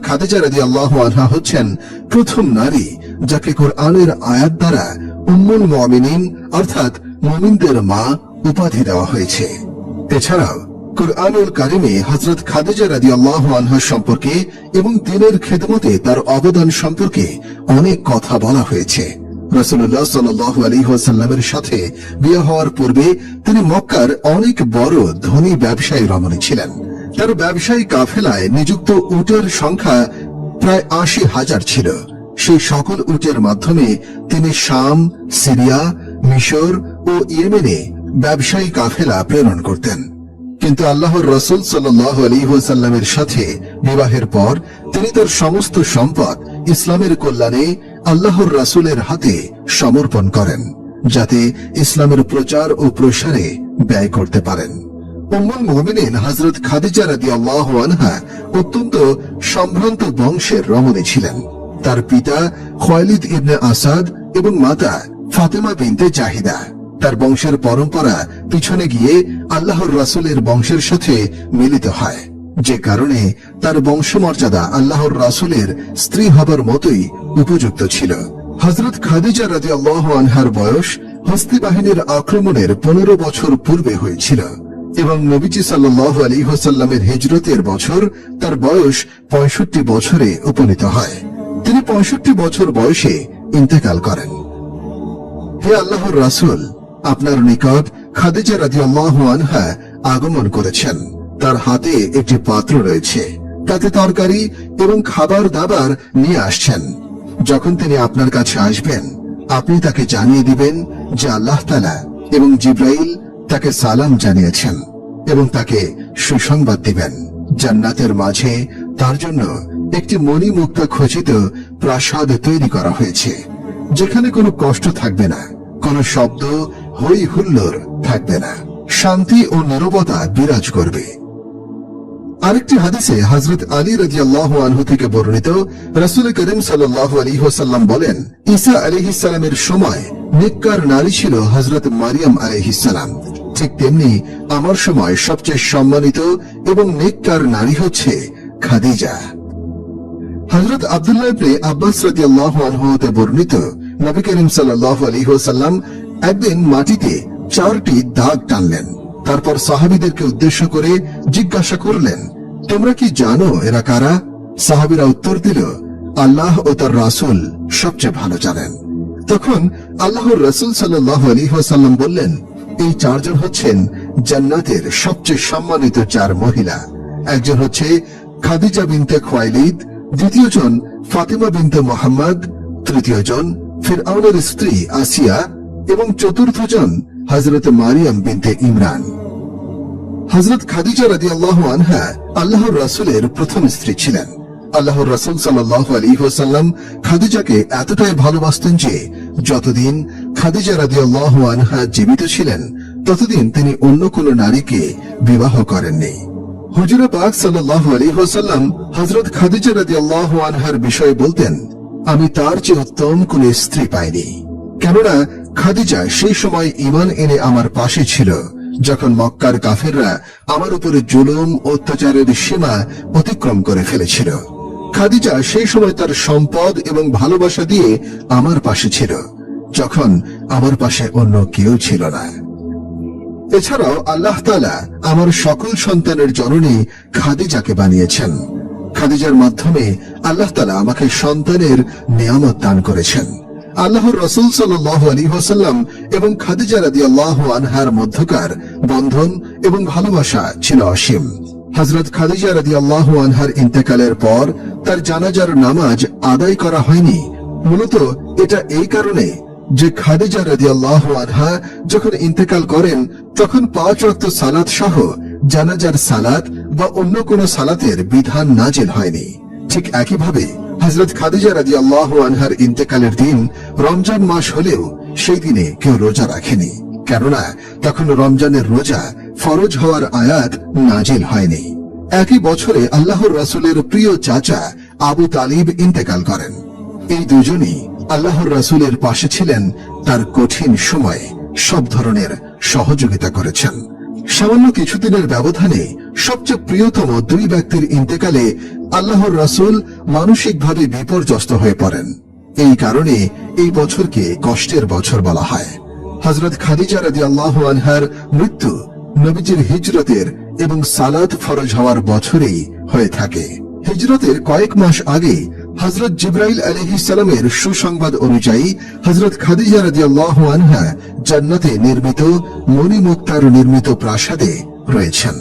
খাদিজা রাদিয়াল্লাহু আনহা হচ্ছেন প্রথম নারী যাকে কোরআনের আয়াত দ্বারা উম্মুল মুমিনিন অর্থাৎ মুমিনদের মা উপাধি দেওয়া হয়েছে। এছাড়াও কুরআনুল কারিমে হযরত খাদিজা রাদিয়াল্লাহু আনহা সম্পর্কে এবং দ্বীনের খেদমতে তার অবদান সম্পর্কে অনেক কথা বলা হয়েছে। রাসূলুল্লাহ সাল্লাল্লাহু আলাইহি ওয়াসাল্লামের সাথে বিয়ে হওয়ার পূর্বে তিনি মক্কার অনেক বড় ধনী ব্যবসায়ী রমণী ছিলেন। তার ব্যবসায়ী কাফেলায় নিযুক্ত উটের সংখ্যা প্রায় ৮০,০০০ ছিল। সেই সকল উটের মাধ্যমে তিনি শাম, সিরিয়া, মিশর ও ইয়েমেনে ব্যবসায়ী কাফেলা প্রেরণ করতেন। কিন্তু আল্লাহর রাসূল সাল্লাল্লাহু আলাইহি ওয়াসাল্লামের সাথে বিবাহের পর তিনি তার সমস্ত সম্পদ ইসলামের কল্যাণে আল্লাহর রাসূলের হাতে সমর্পণ করেন, যাতে ইসলামের প্রচার ও প্রসারে ব্যয় করতে পারেন। উম্মুল মুমিনিন হযরত খাদিজা রাদিয়াল্লাহু আনহা অত্যন্ত সম্ভ্রান্ত বংশের রমণী ছিলেন। তার পিতা খুয়াইলিদ ইবনে আসাদ এবং মাতা ফাতেমা বিনতে জাহিদা। তার বংশের পরম্পরা পিছনে গিয়ে আল্লাহর রাসূলের বংশের সাথে মিলিত হয়, যে কারণে তার বংশমর্যাদা আল্লাহর রাসূলের স্ত্রী হবার মতোই উপযুক্ত ছিল। হযরত খাদিজা রাদিয়াল্লাহু আনহার বয়স হস্তি বাহিনীর আক্রমণের ১৫ বছর পূর্বে হয়েছিল এবং নবীজি সাল্লাল্লাহু আলাইহি ওয়াসাল্লামের হিজরতের বছর তার বয়স ৬৫ বছরে উপনীত হয়। তিনি ৬৫ বছর বয়সে ইন্তেকাল করেন। হে আল্লাহর রাসূল, আপনার নিকট খাদিজা রাদিয়াল্লাহু আনহা আগমন করেছেন। তার হাতে একটি পাত্র রয়েছে, তাতে তরকারি এবং খাবার দাবার নিয়ে আসছেন। যখন তিনি আপনার কাছে আসবেন, আপনি তাকে জানিয়ে দিবেন যে আল্লাহ তাআলা এবং জিবরাইল তাকে সালাম জানিয়েছেন এবং তাকে সুসংবাদ দিবেন। জান্নাতের মাঝে তার জন্য একটি মণিমুক্তা খচিত প্রাসাদ তৈরি করা হয়েছে, যেখানে কোনো কষ্ট থাকবে না, কোনো শব্দ হই হুল্লোড় থাকবে না, শান্তি ও নীরবতা বিরাজ করবে। আরেকটি হাদিসে হযরত আলী রাদিয়াল্লাহু আনহু থেকে বর্ণিত, রাসূল করিম সাল্লাল্লাহু আলাইহি ওয়াসাল্লাম বলেন, ঈসা আলাইহিস সালামের সময় নেককার নারী ছিল হযরত মারিয়াম আলাইহিস সালাম। ঠিক তেমনি আমার সময় সবচেয়ে সম্মানিত এবং নেককার নারী হচ্ছে খাদিজা। হযরত আব্দুল্লাহ ইবনে আব্বাস রাদিয়াল্লাহু আনহু হতে বর্ণিত, নবী করিম সাল্লাল্লাহু আলাইহি ওয়াসাল্লাম একদিন মাটিতে 4টি দাগ টানলেন। তারপর সাহাবীদেরকে উদ্দেশ্য করে জিজ্ঞাসা করলেন, তোমরা কি জানো এরা কারা? সাহাবীরা উত্তর দিল, আল্লাহ ও তার রাসূল সবচেয়ে ভালো জানেন। তখন আল্লাহর রাসূল সাল্লাল্লাহু আলাইহি ওয়াসাল্লাম বললেন, এই 4 জন হচ্ছেন জান্নাতের সবচেয়ে সম্মানিত 4 মহিলা। একজন হচ্ছে খাদিজা বিনতে খুয়াইলিদ, দ্বিতীয় জন ফাতেমা বিনতে মুহাম্মদ, তৃতীয় জন ফিরআউনের স্ত্রী আসিয়া এবং চতুর্থ জন হযরত মারিয়াম বিনতে ইমরান। হযরত খাদিজা রাদিয়াল্লাহু আনহা আল্লাহর রাসূলের প্রথম স্ত্রী ছিলেন। আল্লাহর রাসূল সাল্লাল্লাহু আলাইহি ওয়াসাল্লাম খাদিজাকে এতটাই ভালোবাসতেন যে যতদিন খাদিজা রাদিয়াল্লাহু আনহা জীবিত ছিলেন ততদিন তিনি অন্য কোনো নারীকে বিবাহ করেননি। হুজুর পাক সাল্লাল্লাহু আলাইহি ওয়াসাল্লাম হযরত খাদিজা রাদিয়াল্লাহু আনহার বিষয়ে বলতেন, আমি তার চেয়ে উত্তম কোন স্ত্রী পাইনি। কেননা খাদিজা সেই সময় ঈমান এনে আমার পাশে ছিল, যখন মক্কার কাফেররা আমার উপরে জুলুম অত্যাচারের সীমা অতিক্রম করে ফেলেছিল। খাদিজা সেই সময় তার সম্পদ এবং ভালোবাসা দিয়ে আমার পাশে ছিল, যখন আমার পাশে অন্য কেউ ছিল না। এছাড়াও আল্লাহ তাআলা আমার সকল সন্তানের জননী খাদিজাকে বানিয়েছেন। খাদিজার মাধ্যমে আল্লাহ তাআলা আমাকে সন্তানের নিয়ামত দান করেছেন। আল্লাহর রাসূল সাল্লাল্লাহু আলাইহি ওয়াসাল্লাম এবং খাদিজা রাদিয়াল্লাহু আনহার মধ্যকার বন্ধন এবং ভালোবাসা ছিল অসীম। হযরত খাদিজা রাদিয়াল্লাহু আনহার ইন্তেকালের পর তার জানাজার নামাজ আদায় করা হয়নি। মূলত এটা এই কারণে যে খাদিজা রাদিয়াল্লাহু আনহা যখন ইন্তেকাল করেন তখন 5 ওয়াক্ত সালাত সহ জানাজার সালাত বা অন্য কোন সালাতের বিধান নাজিল হয়নি। ঠিক একইভাবে হযরত খাদিজা রাদিয়াল্লাহু আনহার ইন্তেকালের দিন রমজান মাস হলেও সেই দিনে কেউ রোজা রাখেনি, কেননা তখন রমজানের রোজা ফরজ হওয়ার আয়াত নাজিল হয়নি। একই বছরে আল্লাহর রাসূলের প্রিয় চাচা আবু তালিব ইন্তেকাল করেন। এই দুজনই আল্লাহর রাসূলের পাশে ছিলেন, তার কঠিন সময়ে সব ধরনের সহযোগিতা করেছেন। সামান্য কিছুদিনের ব্যবধানে সবচেয়ে প্রিয়তম দুই ব্যক্তির ইন্তেকালে আল্লাহর রাসূল মানসিকভাবে বিপর্যস্ত হয়ে পড়েন। এই কারণে এই বছরকে কষ্টের বছর বলা হয়। হযরত খাদিজা রাদিয়াল্লাহু আনহার মৃত্যু নবীজির হিজরতের এবং সালাত ফরজ হওয়ার বছরেই হয়ে থাকে। হিজরতের কয়েক মাস আগে হযরত জিবরাইল আলাইহিস সালামের সুসংবাদ অনুযায়ী হযরত খাদিজা রাদিয়াল্লাহু আনহা জান্নাতে নির্মিত মণিমুক্তার নির্মিত প্রাসাদে রয়েছেন।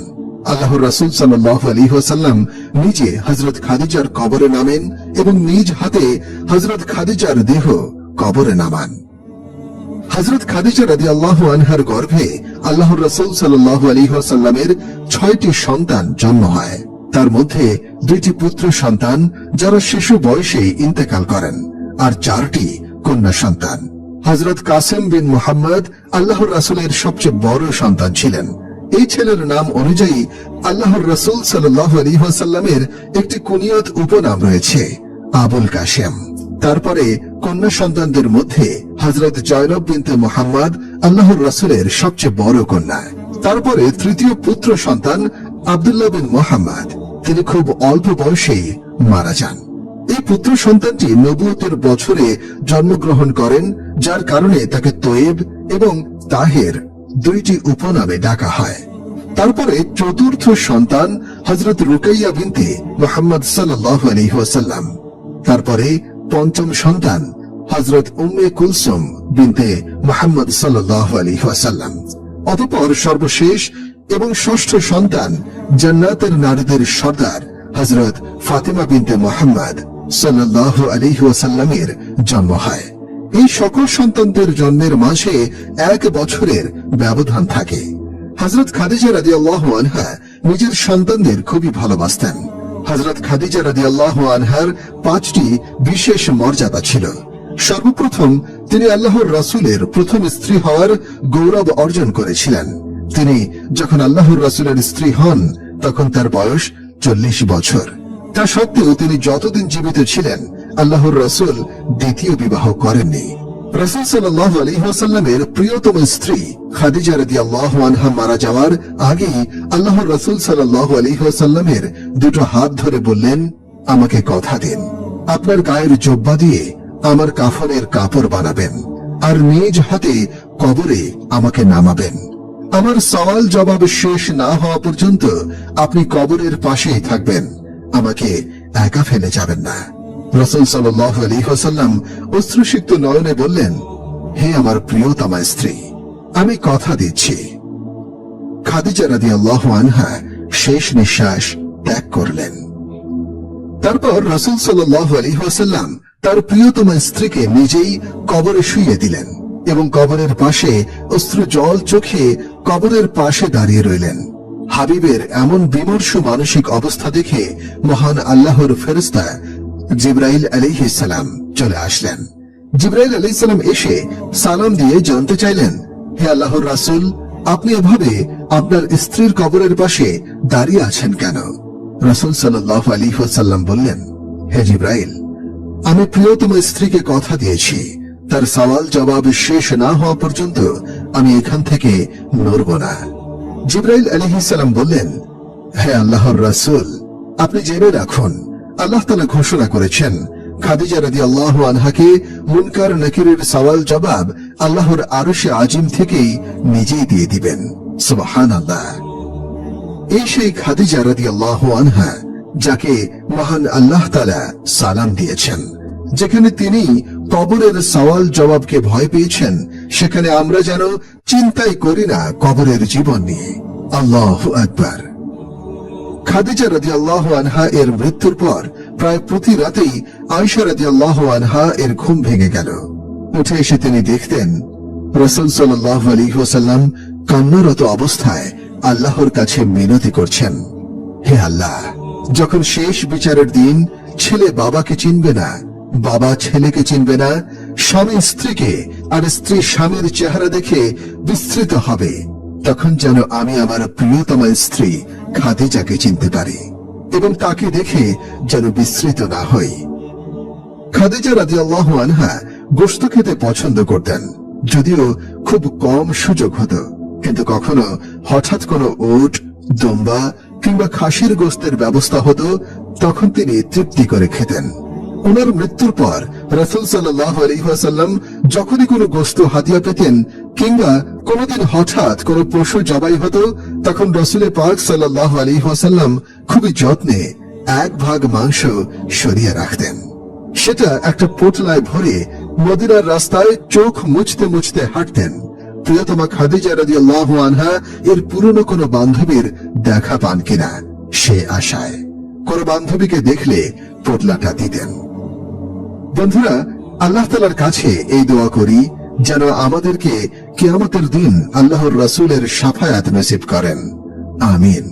আল্লাহর রাসূল সাল্লাল্লাহু আলাইহি ওয়াসাল্লাম নিজে হযরত খাদিজার কবরে নামেন এবং নিজ হাতে হযরত খাদিজার দেহ কবরে নামান। হযরত খাদিজা রাদিয়াল্লাহু আনহার গর্ভে আল্লাহর রাসূল সাল্লাল্লাহু আলাইহি ওয়াসাল্লামের 6টি সন্তান জন্ম হয়। তার মধ্যে 2টি পুত্র সন্তান যারা শিশু বয়সে ইন্তেকাল করেন, আর 4টি কন্যা সন্তান। হযরত কাসেম বিন মুহাম্মদ আল্লাহর রাসূলের সবচেয়ে বড় সন্তান ছিলেন। এই ছেলের নাম অনুযায়ী আল্লাহর রাসূল সাল্লাল্লাহু আলাইহি ওয়াসাল্লামের একটি কুনিয়ত উপনাম রয়েছে, আবুল কাসেম। তারপরে কন্যা সন্তানদের মধ্যে হযরত জয়নব বিনতে মুহাম্মদ আল্লাহর রাসূলের সবচেয়ে বড় কন্যা। তারপরে তৃতীয় পুত্র সন্তান আব্দুল্লাহ বিন মুহাম্মদ, তিনি খুব অল্প বয়সে মারা যান। এই পুত্র সন্তানটি নবুয়তের বছরে জন্মগ্রহণ করেন, যার কারণে তাকে তোয়েব এবং তাহের 2টি উপনামে ডাকা হয়। তারপরে চতুর্থ সন্তান হযরত রুকাইয়া বিনতে মুহাম্মদ সাল্লাল্লাহু আলাইহি ওয়াসাল্লাম। তারপরে পঞ্চম সন্তান হযরত উম্মে কুলসুম বিনতে মুহাম্মদ সাল্লাল্লাহু আলাইহি ওয়াসাল্লাম। অতঃপর সর্বশেষ এবং ষষ্ঠ সন্তান জান্নাতের নারীদের সর্দার হযরত ফাতিমা বিনতে মুহাম্মদ সাল্লাল্লাহু আলাইহি ওয়াসাল্লামের জন্ম হয়। এই সকল সন্তানদের জন্মের মাঝে 1 বছরের ব্যবধান থাকে। হযরত খাদিজা রাদিয়াল্লাহু আনহা নিজের সন্তানদের খুবই ভালোবাসতেন। হযরত খাদিজা রাদিয়াল্লাহু আনহার 5টি বিশেষ মর্যাদা ছিল। সর্বপ্রথম তিনি আল্লাহর রাসূলের প্রথম স্ত্রী হওয়ার গৌরব অর্জন করেছিলেন। তিনি যখন আল্লাহর রাসূলের স্ত্রী হন তখন তার বয়স 40 বছর। তা সত্ত্বেও তিনি যতদিন জীবিত ছিলেন আল্লাহর রাসূল দ্বিতীয় বিবাহ করেননি। রাসূল সাল্লাল্লাহু আলাইহি ওয়াসাল্লামের প্রিয়তম স্ত্রী খাদিজা রাদিয়াল্লাহু আনহা মারা যাওয়ার আগেই আল্লাহর রাসূল সাল্লাল্লাহু আলাইহি ওয়াসাল্লামের 2টো হাত ধরে বললেন, আমাকে কথা দিন, আপনার গায়ের জুব্বা দিয়ে আমার কাফনের কাপড় বানাবেন আর নিজ হাতে কবরে আমাকে নামাবেন। আমার সওয়াল জবাব শেষ না হওয়া পর্যন্ত আপনি কবরের পাশেই থাকবেন, আমাকে একা ফেলে যাবেন না। রাসূল সাল্লাল্লাহু আলাইহি ওয়াসাল্লাম অশ্রুসিক্ত নয়নে বললেন, হে আমার প্রিয়তমা স্ত্রী, আমি কথা দিচ্ছি। খাদিজা রাদিয়াল্লাহু আনহা শেষ নিঃশ্বাস ত্যাগ করলেন। তারপর রাসূল সাল্লাল্লাহু আলাইহি ওয়াসাল্লাম তার প্রিয়তমা স্ত্রীকে নিজেই কবরে শুইয়ে দিলেন এবং কবরের পাশে অশ্রু জল চোখে কবরের পাশে দাঁড়িয়ে রইলেন। হাবিবের এমন বিমর্ষ মানসিক অবস্থা দেখে মহান আল্লাহর ফেরেশতা জিবরাইল আলাইহিস সালাম চলে আসলেন। জিবরাইল আলাইহিস সালাম এসে সালাম দিয়ে জানতে চাইলেন, হে আল্লাহর রাসূল, আপনি এভাবে আপনার স্ত্রীর কবরের পাশে দাঁড়িয়ে আছেন কেন? রাসূল সাল্লাল্লাহু আলাইহি ওয়াসাল্লাম বললেন, হে জিবরাইল, আমি প্রিয়তম স্ত্রীকে কথা দিয়েছি, তার সওয়াল জবাব শেষ না হওয়া পর্যন্ত আমি এখান থেকে নড়ব না। জিবরাইল আলাইহিস সালাম বললেন, হে আল্লাহর রাসূল, আপনি জেনে রাখুন, আল্লাহ তাআলা ঘোষণা করেছেন খাদিজা রাদিয়াল্লাহু আনহাকে মুনকার নাকিরের সওয়াল জবাব আল্লাহর আরশে আজিম থেকেই নিজেই দিয়ে দিবেন। সুবহানাল্লাহ। এই সেই খাদিজা রাদিয়াল্লাহু আনহা যাকে মহান আল্লাহ তাআলা সালাম দিয়েছেন। যেখানে তিনি কবরের সওয়াল জবাবকে ভয় পেয়েছেন, সেখানে আমরা যেন চিন্তাই করি না কবরের জীবন নিয়ে। আল্লাহু আকবার। খাদিজা রাদিয়াল্লাহু আনহা এর মৃত্যুর পর প্রায় প্রতি রাতেই আয়েশা রাদিয়াল্লাহু আনহা এর ঘুম ভেঙে গেল। উঠে এসে তিনি দেখতেন রাসূল সাল্লাল্লাহু আলাইহি ওয়াসাল্লাম কান্নারত অবস্থায় আল্লাহর কাছে মিনতি করছেন, হে আল্লাহ, যখন শেষ বিচারের দিন ছেলে বাবাকে চিনবে না, বাবা ছেলেকে চিনবে না, স্বামী স্ত্রীকে আর স্ত্রী স্বামীর চেহারা দেখে বিস্মৃত হবে, তখন যেন আমি আমার প্রিয়তমা স্ত্রী খাদিজাকে চিনতে পারি এবং তাকে দেখে যেন বিস্মৃত না হই। খাদিজা রাদিয়াল্লাহু আনহা গোশত খেতে পছন্দ করতেন, যদিও খুব কম সুযোগ হতো, কিন্তু কখনো হঠাৎ কোনো উট, দুম্বা কিংবা খাসির গোস্তের ব্যবস্থা হতো, তখন তিনি তৃপ্তি করে খেতেন। ওনার মৃত্যুর পর রাসূল সাল্লাল্লাহু আলাইহি ওয়াসাল্লাম যখনই কোনো গোস্ত হাদিয়া পেতেন কিংবা কোনোদিন হঠাৎ কোনো পশু জবাই হতো, তখন রাসূল পাক সাল্লাল্লাহু আলাইহি ওয়াসাল্লাম খুবই যত্নে 1 ভাগ মাংস সরিয়ে রাখতেন। সেটা একটা পোটলায় ভরে মদিনার রাস্তায় চোখ মুছতে মুছতে হাঁটতেন। প্রিয়তমা খাদিজা রাদিয়াল্লাহু আনহা এর পুরনো কোনো বান্ধবীর দেখা পান কিনা সে আশায় কোনো বান্ধবীকে দেখলে পোটলাটা দিতেন। বন্ধুরা, আল্লাহ তাআলার কাছে এই দোয়া করি যেন আমাদেরকে কিয়ামতের দিন আল্লাহর রাসূলের শাফায়াত নসিব করেন। আমিন।